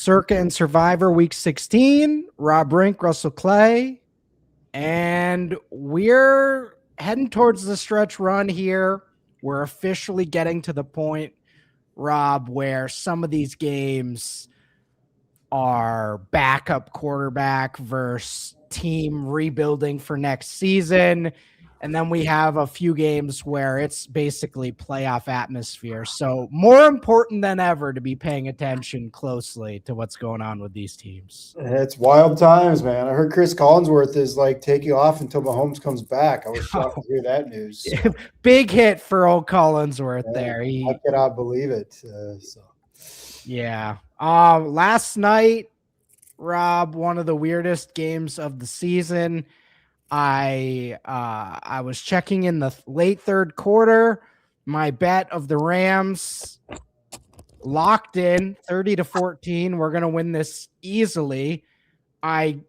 Circa and Survivor Week 16. Rob Rink, Russell Clay. And we're heading towards the stretch run here. We're officially getting to the point, Rob, where some of these games are backup quarterback versus team rebuilding for next season. And then we have a few games where it's basically playoff atmosphere. So more important than ever to be paying attention closely to what's going on with these teams. It's wild times, man. I heard Chris Collinsworth is like taking off until Mahomes comes back. I was shocked to hear that news. So. Big hit for old Collinsworth there. I cannot believe it. Yeah. Last night, Rob, one of the weirdest games of the season. I was checking in the late third quarter. My bet of the Rams locked in 30-14. We're going to win this easily. I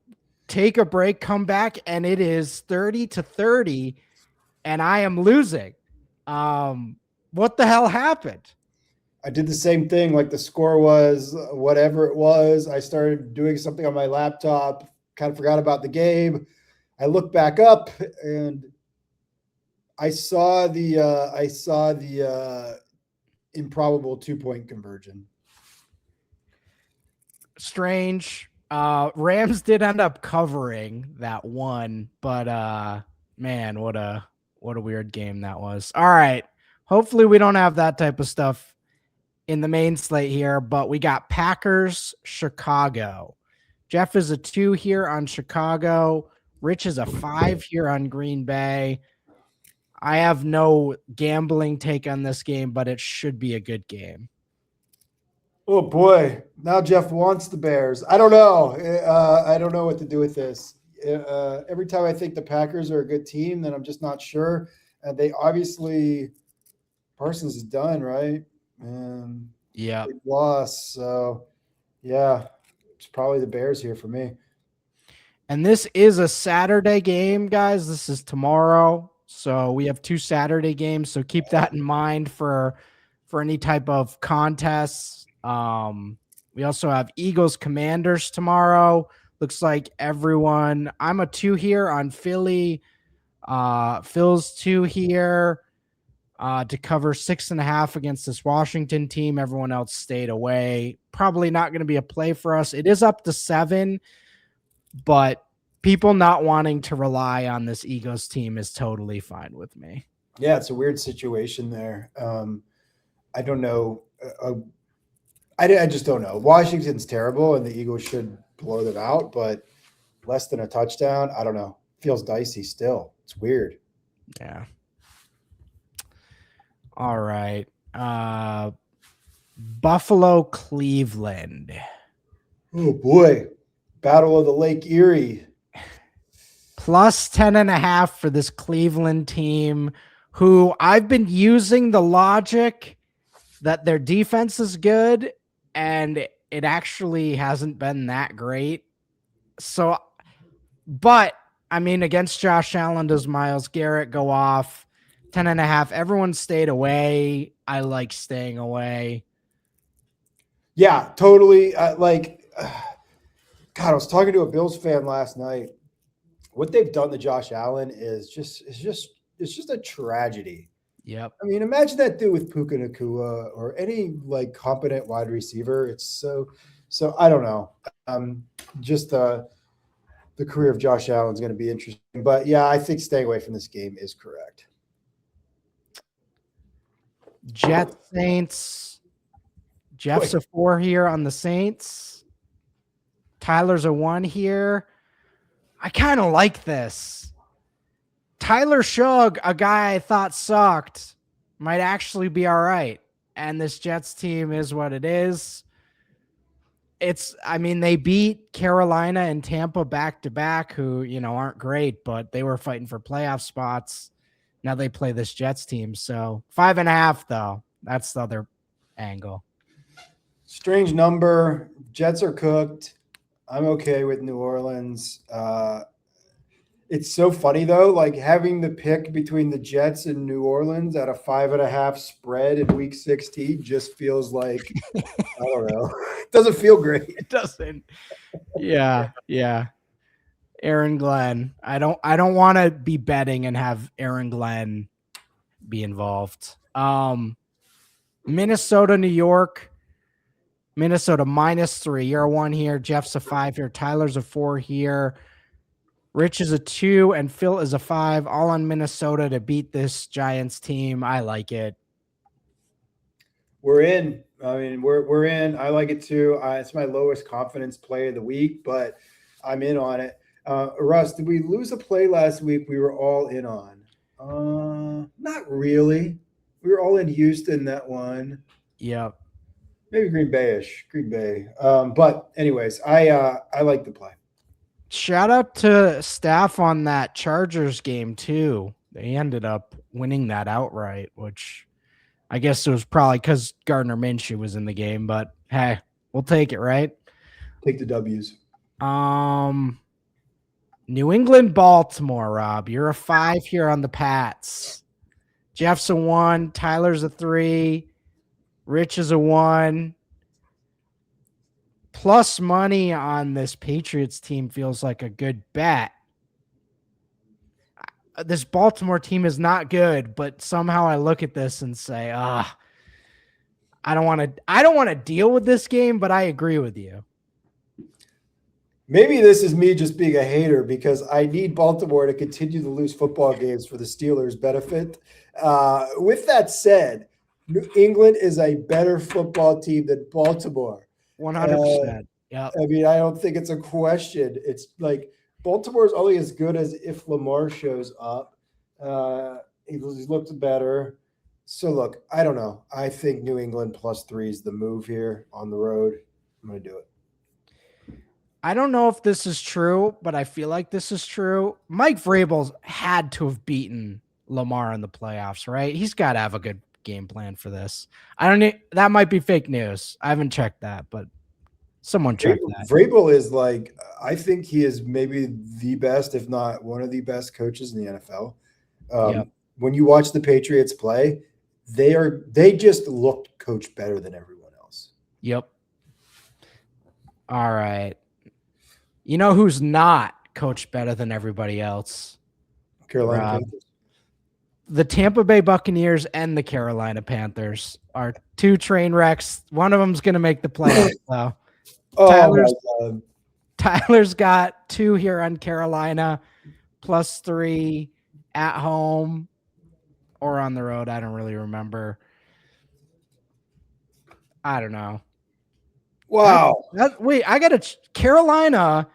take a break, come back, and it is 30-30, and I am losing. What the hell happened? I did the same thing. Like the score was whatever it was. I started doing something on my laptop, kind of forgot about the game. I looked back up and I saw the improbable 2-point conversion. Strange. Rams did end up covering that one, but man, what a weird game that was. All right. Hopefully we don't have that type of stuff in the main slate here, but we got Packers, Chicago. Jeff is a 2 here on Chicago. Rich is a 5 here on Green Bay. I have no gambling take on this game, but it should be a good game. Oh, boy. Now Jeff wants the Bears. I don't know. I don't know what to do with this. Every time I think the Packers are a good team, then I'm just not sure. And they obviously – Parsons is done, right? Yeah. Big loss. So, yeah, it's probably the Bears here for me. And this is a Saturday game, guys. This is tomorrow. So we have 2 Saturday games. So keep that in mind for any type of contests. We also have Eagles Commanders tomorrow. Looks like everyone. I'm a 2 here on Philly. Phil's 2 here to cover 6.5 against this Washington team. Everyone else stayed away. Probably not going to be a play for us. It is up to 7. But people not wanting to rely on this Eagles team is totally fine with me. Yeah, it's a weird situation there. I don't know. I just don't know. Washington's terrible, and the Eagles should blow them out, but less than a touchdown, I don't know. Feels dicey still. It's weird. Yeah. All right. Buffalo, Cleveland. Oh, boy. Battle of the Lake Erie. Plus 10.5 for this Cleveland team, who I've been using the logic that their defense is good, and it actually hasn't been that great. So, but, I mean, against Josh Allen, does Myles Garrett go off? 10.5. Everyone stayed away. I like staying away. Yeah, totally. God, I was talking to a Bills fan last night. What they've done to Josh Allen is just a tragedy. Yep. I mean, imagine that dude with Puka Nacua or any like competent wide receiver. It's so I don't know. Just the career of Josh Allen is going to be interesting. But yeah, I think staying away from this game is correct. Jets, Saints. Jeff's a 4 here on the Saints. Tyler's a 1 here. I kind of like this. Tyler Shug, a guy I thought sucked, might actually be all right. And this Jets team is what it is. They beat Carolina and Tampa back-to-back, who, aren't great, but they were fighting for playoff spots. Now they play this Jets team. So 5.5, though. That's the other angle. Strange number. Jets are cooked. I'm okay with New Orleans. It's so funny though, like having the pick between the Jets and New Orleans at a 5.5 spread in week 16 just feels like, I don't know. It doesn't feel great. It doesn't. Yeah, yeah. Aaron Glenn. I don't want to be betting and have Aaron Glenn be involved. Minnesota, New York. Minnesota -3. You're a 1 here. Jeff's a 5 here. Tyler's a 4 here. Rich is a 2 and Phil is a 5. All on Minnesota to beat this Giants team. I like it. We're in. I mean, we're in. I like it too. It's my lowest confidence play of the week, but I'm in on it. Russ, did we lose a play last week we were all in on? Not really. We were all in Houston that one. Yep. Maybe Green Bay-ish. Green Bay. But anyways, I like the play. Shout out to staff on that Chargers game too. They ended up winning that outright, which I guess it was probably because Gardner Minshew was in the game, but hey, we'll take it, right? Take the W's. New England, Baltimore, Rob. You're a 5 here on the Pats. Jeff's a 1, Tyler's a 3, Rich is a 1. Plus money on this Patriots team feels like a good bet. This Baltimore team is not good, but somehow I look at this and say, I don't want to deal with this game, but I agree with you. Maybe this is me just being a hater because I need Baltimore to continue to lose football games for the Steelers' benefit. With that said, New England is a better football team than Baltimore. 100%. Yeah. I mean, I don't think it's a question. It's like Baltimore is only as good as if Lamar shows up. He's looked better. So, look, I don't know. I think New England +3 is the move here on the road. I'm going to do it. I don't know if this is true, but I feel like this is true. Mike Vrabel's had to have beaten Lamar in the playoffs, right? He's got to have a good game plan for this. That might be fake news. I haven't checked that, but someone check that. Vrabel is like, I think he is maybe the best, if not one of the best coaches in the NFL. Yep. When you watch the Patriots play, they just looked coached better than everyone else. Yep. All right. You know who's not coached better than everybody else? Carolina Panthers. The Tampa Bay Buccaneers and the Carolina Panthers are 2 train wrecks. One of them's going to make the playoffs, though. Tyler's got 2 here on Carolina, +3 at home or on the road. I don't really remember. I don't know. Wow. Wait, I got a Carolina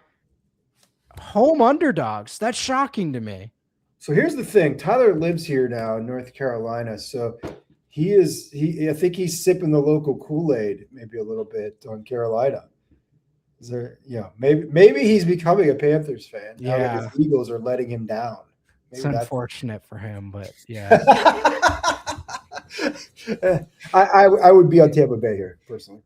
home underdogs. That's shocking to me. So here's the thing. Tyler lives here now in North Carolina. So I think he's sipping the local Kool-Aid maybe a little bit on Carolina. Is there, maybe he's becoming a Panthers fan. Yeah. Now that his Eagles are letting him down. It's unfortunate for him, but yeah. I would be on Tampa Bay here personally.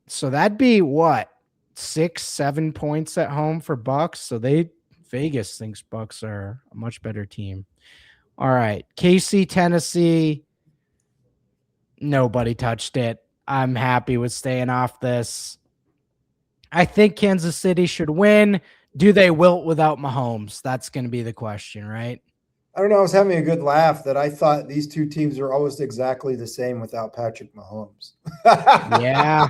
So that'd be what, 6-7 points at home for Bucks. So Vegas thinks Bucks are a much better team. All right, KC, Tennessee. Nobody touched it. I'm happy with staying off this. I think Kansas City should win. Do they wilt without Mahomes? That's going to be the question, right? I don't know. I was having a good laugh that I thought these two teams are almost exactly the same without Patrick Mahomes. Yeah.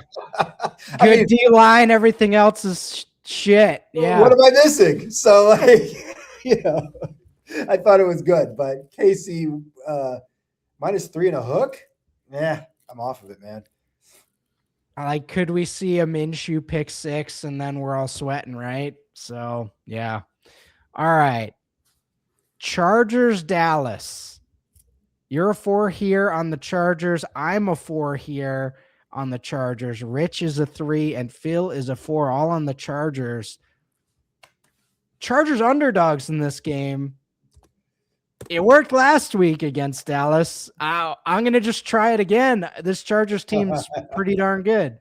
Good D-line. Everything else is shit. Yeah. What am I missing? So, I thought it was good. But KC -3 and a hook? Yeah, I'm off of it, man. Could we see a Minshew pick 6 and then we're all sweating, right? So, yeah. All right. Chargers, Dallas. You're a 4 here on the Chargers. I'm a 4 here on the Chargers. Rich is a 3 and Phil is a 4, all on the Chargers. Chargers underdogs in this game. It worked last week against Dallas. I'm going to just try it again. This Chargers team's pretty darn good.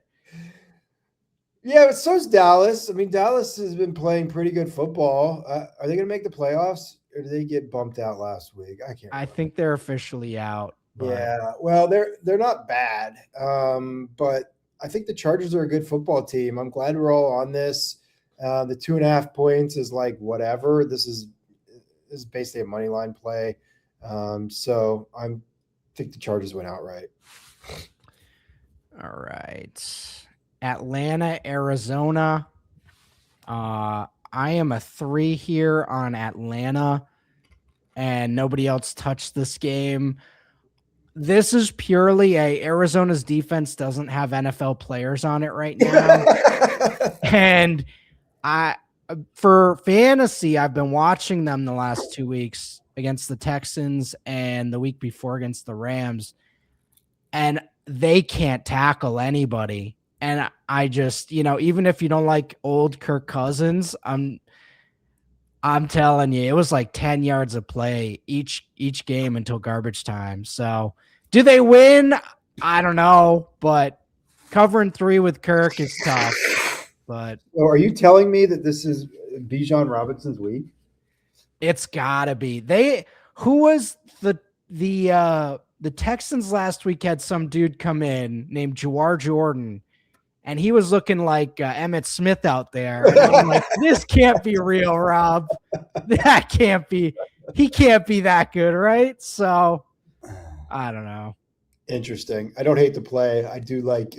Yeah, but so's Dallas. I mean, Dallas has been playing pretty good football. Are they going to make the playoffs, or did they get bumped out last week? I can't I remember. think they're officially out, but Yeah, well, they're not bad, but I think the Chargers are a good football team. I'm glad we're all on this. The 2.5 points is like whatever. This is basically a money line play. So I think the Chargers went outright. all right. Atlanta, Arizona. I am a 3 here on Atlanta, and nobody else touched this game. This is purely Arizona's defense doesn't have NFL players on it right now. And I for fantasy, I've been watching them the last 2 weeks against the Texans and the week before against the Rams, and they can't tackle anybody. And I just, even if you don't like old Kirk Cousins, I'm telling you, it was like 10 yards of play each game until garbage time. So, do they win? I don't know, but covering 3 with Kirk is tough. But So are you telling me that this is Bijan Robinson's week? it's gotta be. Who was the Texans last week had some dude come in named Jawar Jordan, and he was looking like Emmett Smith out there. And I'm like, this can't be real, Rob. That can't be. He can't be that good, right? So I don't know. Interesting. I don't hate the play. I do like.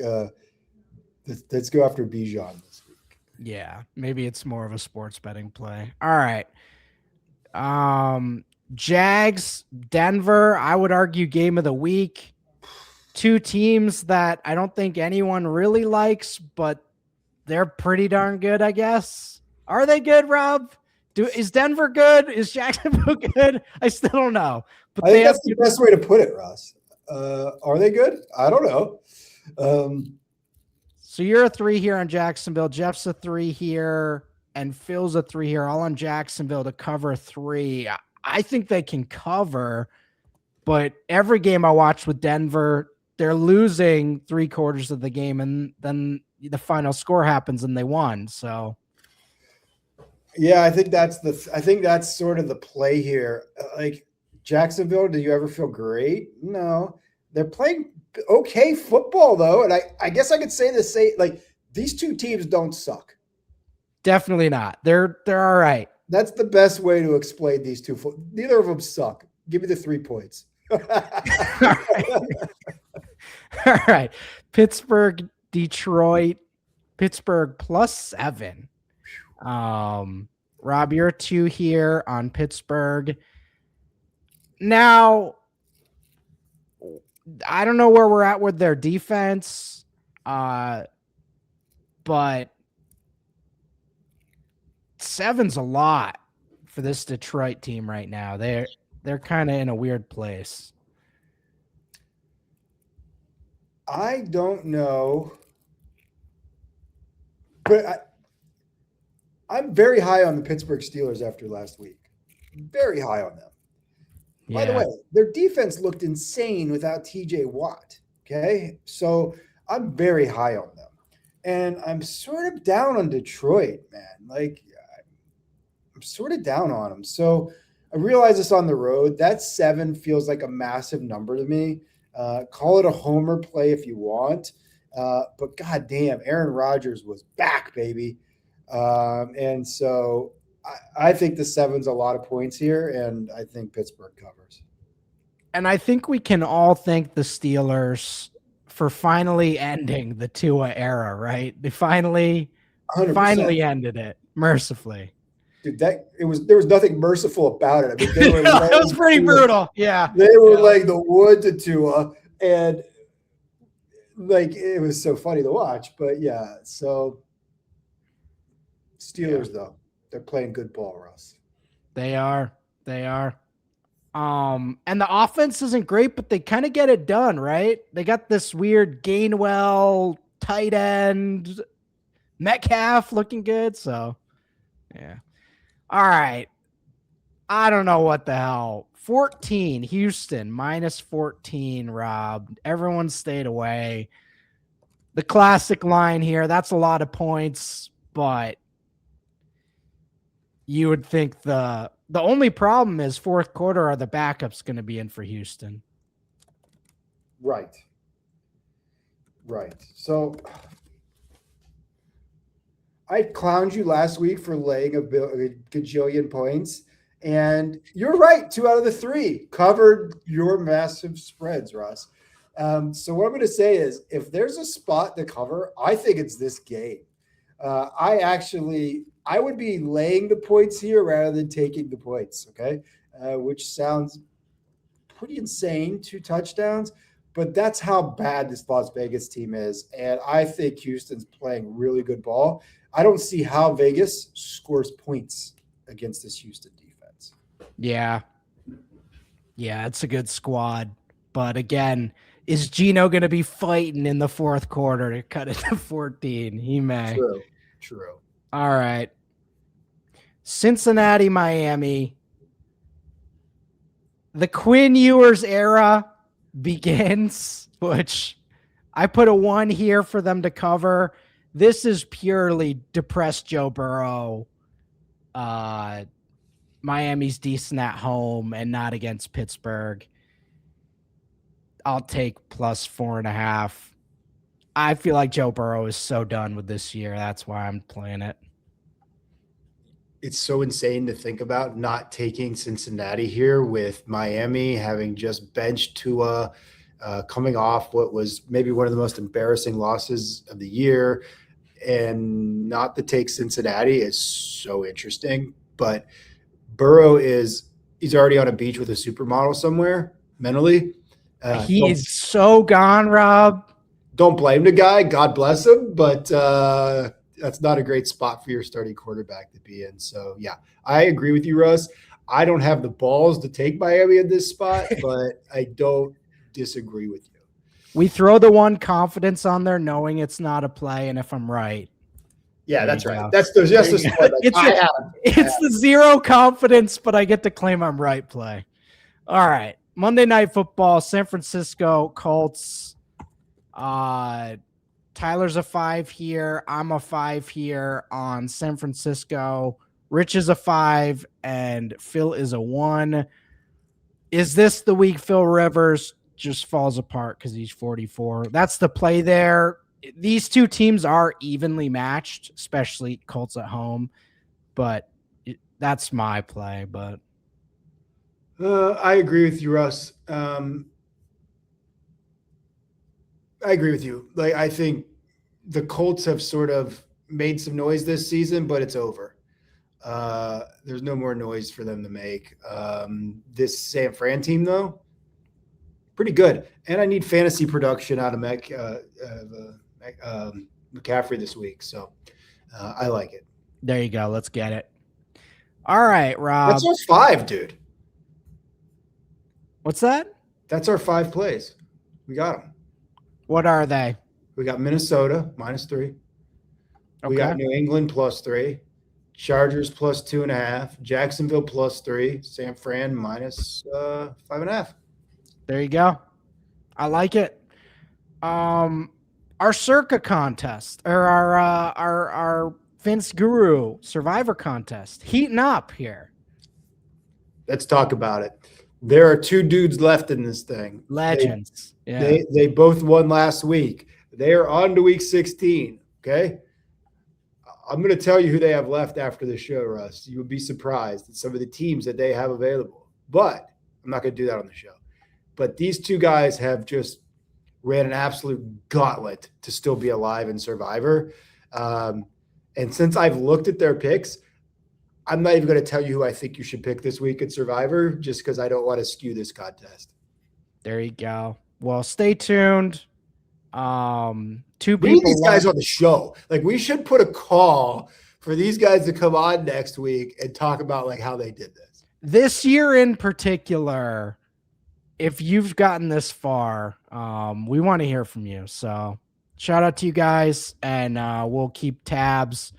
Let's go after Bijan this week. Yeah, maybe it's more of a sports betting play. All right. Jags, Denver, I would argue game of the week. 2 teams that I don't think anyone really likes, but they're pretty darn good, I guess. Are they good, Rob? Is Denver good? Is Jacksonville good? I still don't know. But I think that's the best way to put it, Russ. Are they good? I don't know. So you're a 3 here on Jacksonville. Jeff's a 3 here, and Phil's a 3 here, all on Jacksonville to cover 3. I think they can cover, but every game I watch with Denver, they're losing 3/4 of the game, and then the final score happens and they won. So Yeah, I think that's sort of the play here. Like Jacksonville, do you ever feel great? No. They're playing okay football though, and I guess I could say the same. Like these 2 teams don't suck. definitely not. They're all right. That's the best way to explain these 2. Neither of them suck. Give me the 3 points. All right. All right. Pittsburgh, Detroit, Pittsburgh +7. Rob, you're 2 here on Pittsburgh. Now, I don't know where we're at with their defense, but 7's a lot for this Detroit team right now. They're kind of in a weird place. I don't know, but I'm very high on the Pittsburgh Steelers after last week. Very high on them. Yeah. By the way, their defense looked insane without TJ Watt. Okay. So I'm very high on them. And I'm sort of down on Detroit, man. Like, I'm sort of down on them. So I realize this on the road. That 7 feels like a massive number to me. Call it a homer play if you want. But goddamn, Aaron Rodgers was back, baby. And so I think the 7's a lot of points here, and I think Pittsburgh covers. And I think we can all thank the Steelers for finally ending the Tua era, right? They finally 100%. ended it mercifully. Dude, there was nothing merciful about it. I mean, they were It was pretty brutal. Yeah. They were like the wood to Tua, and like it was so funny to watch. But yeah, so Steelers though, they're playing good ball, Russ. They are. And the offense isn't great, but they kind of get it done, right? They got this weird Gainwell tight end, Metcalf looking good. So, yeah. All right. I don't know what the hell. 14, Houston, -14, Rob. Everyone stayed away. the classic line here. That's a lot of points, but you would think the only problem is fourth quarter are the backups going to be in for Houston. Right. So I clowned you last week for laying a gajillion points, and you're right. 2 out of the 3 covered your massive spreads, Russ. So what I'm going to say is, if there's a spot to cover, I think it's this game. I would be laying the points here rather than taking the points. Okay, which sounds pretty insane. 2 touchdowns. But that's how bad this Las Vegas team is. And I think Houston's playing really good ball. I don't see how Vegas scores points against this Houston defense. Yeah. Yeah, it's a good squad. But again, is Geno going to be fighting in the fourth quarter to cut it to 14? He may. True. All right. Cincinnati, Miami. The Quinn Ewers era begins, which I put a 1 here for them to cover. This is purely depressed Joe Burrow. Miami's decent at home and not against Pittsburgh. I'll take plus 4.5. I feel like Joe Burrow is so done with this year. That's why I'm playing it. It's so insane to think about not taking Cincinnati here with Miami having just benched Tua, coming off what was maybe one of the most embarrassing losses of the year, and not to take Cincinnati is so interesting. But Burrow he's already on a beach with a supermodel somewhere mentally. He is so gone, Rob. Don't blame the guy. God bless him. But that's not a great spot for your starting quarterback to be in. So, yeah, I agree with you, Russ. I don't have the balls to take Miami in this spot, but I don't disagree with you. We throw the 1 confidence on there knowing it's not a play, and if I'm right. Yeah, that's right. That's just a sport. It's the 0 confidence, but I get to claim I'm right play. All right. Monday Night Football, San Francisco Colts. Tyler's a 5 here. I'm a 5 here on San Francisco. Rich is a 5 and Phil is a 1. Is this the week Phil Rivers just falls apart because he's 44? That's the play there. These 2 teams are evenly matched, especially Colts at home, but that's my play. But I agree with you, Russ. I agree with you. Like, I think the Colts have sort of made some noise this season, but it's over. There's no more noise for them to make. This San Fran team, though, pretty good. And I need fantasy production out of McCaffrey this week. So I like it. There you go. Let's get it. All right, Rob. That's our 5, dude. What's that? That's our 5 plays. We got them. What are they? We got Minnesota -3. Okay. We got New England +3. Chargers +2.5. Jacksonville +3. San Fran -5.5. There you go. I like it. Our Circa contest, or our Vince Guru Survivor contest, heating up here. Let's talk about it. There are 2 dudes left in this thing. Legends. They both won last week. They are on to week 16. Okay. I'm going to tell you who they have left after the show, Russ. You would be surprised at some of the teams that they have available, but I'm not going to do that on the show. But these 2 guys have just ran an absolute gauntlet to still be alive in Survivor. And since I've looked at their picks, I'm not even going to tell you who I think you should pick this week at Survivor, just because I don't want to skew this contest. There you go. Well, stay tuned. 2 people. We need these guys on the show. Like, we should put a call for these guys to come on next week and talk about like how they did this. This year in particular, if you've gotten this far, we want to hear from you. So shout out to you guys, and we'll keep tabs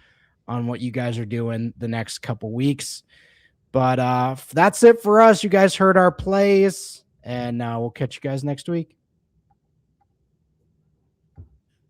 on what you guys are doing the next couple weeks. But that's it for us. You guys heard our plays, and we'll catch you guys next week.